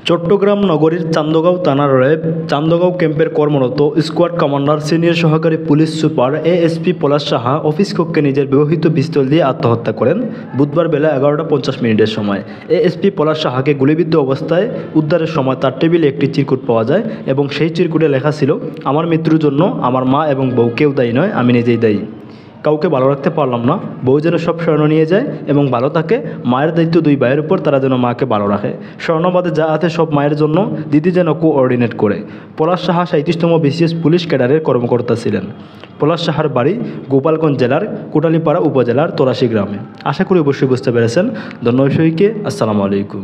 চট্টগ্রাম নগরীর চান্দগাঁও থানার র্যাব চান্দগাঁও ক্যাম্পের কর্মরত স্কোয়াড কমান্ডার সিনিয়র সহকারী পুলিশ সুপার এএসপি পলাশ সাহা অফিস কক্ষে নিজের ব্যবহৃত পিস্তল দিয়ে আত্মহত্যা করেন বুধবার বেলা 11:50 সময়। এএসপি পলাশ সাহাকে গুলিবিদ্ধ অবস্থায় উদ্ধারের সময় তার টেবিলে একটি চিরকুট পাওয়া যায় এবং সেই চিরকুটে লেখা ছিল, আমার মৃত্যুর জন্য আমার মা এবং বউ কেউ দায়ী নয়, আমি নিজেই দায়ী। কাউকে ভালো রাখতে পারলাম না, বউ যেন সব স্বর্ণ নিয়ে যায় এবং ভালো থাকে, মায়ের দায়িত্ব দুই ভাইয়ের উপর, তারা যেন মাকে ভালো রাখে, স্বর্ণবাদে যা আছে সব মায়ের জন্য, দিদি যেন কোঅর্ডিনেট করে। পলাশ সাহা 37তম বিসিএস পুলিশ ক্যাডারের কর্মকর্তা ছিলেন। পলাশ সাহার বাড়ি গোপালগঞ্জ জেলার কোটালীপাড়া উপজেলার তোরাশী গ্রামে। আশা করি অবশ্যই বুঝতে পেরেছেন। ধন্যবাদ সবাইকে। আসসালামু আলাইকুম।